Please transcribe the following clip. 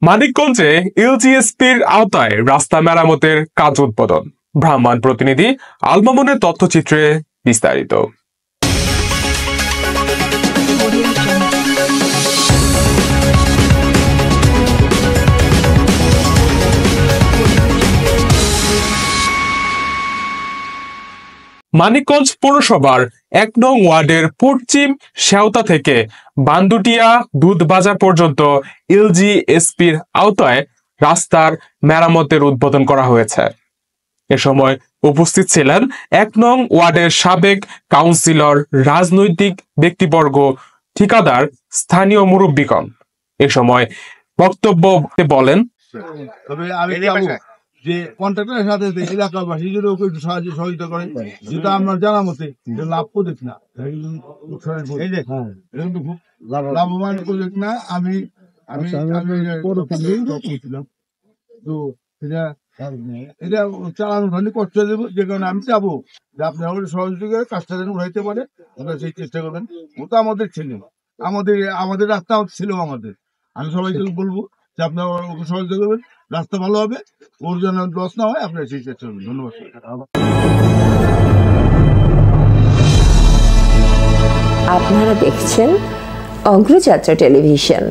মানিকগঞ্জে এলজিএসপির আওতায় রাস্তা মেরামতের কাজ উদ্বোধন। ব্রাহ্মণ প্রতিনিধি আল মামুনের তথ্যচিত্রে বিস্তারিত। মানিকগঞ্জ পৌরসভার ১ নং ওয়ার্ডের পশ্চিম শেওতা থেকে বান্দুটিয়া দুধবাজার পর্যন্ত এলজিএসপির আওতায় রাস্তার মেরামতের উদ্বোধন করা হয়েছে। এ সময় উপস্থিত ছিলেন ১ নং ওয়ার্ডের সাবেক কাউন্সিলর, রাজনৈতিক ব্যক্তিবর্গ, ঠিকাদার, স্থানীয় মুরব্বীগণ। এ সময় বক্তব্য বলেন, যে কন্ট্রাক্টরের সাথে এলাকাবাসী যদি ওকে একটু সহযোগিতা করে, যেটা আমার জানা মতে লাভ প্রজেক্ট না, এই যে খুব লাভবান প্রজেক্ট না। আমি তো এটা চালানোর জন্য কষ্ট দেবো, যে কারণে আমি চাবো যে আপনি আমাদের সহযোগিতা করে কাজটা যেন উঠাইতে পারে, ওটা সেই চেষ্টা করবেন। ও তো আমাদের ছেলে, আমাদের রাস্তা ছিল আমাদের। আমি সবাইকে বলবো যে আপনারা ওকে সহযোগিতা করবেন, রাস্তা ভালো হবে, ওর জন্য লস না হয়, আপনারা সেই চেষ্টা করবেন। ধন্যবাদ। আপনারা দেখছেন অগ্রযাত্রা টেলিভিশন।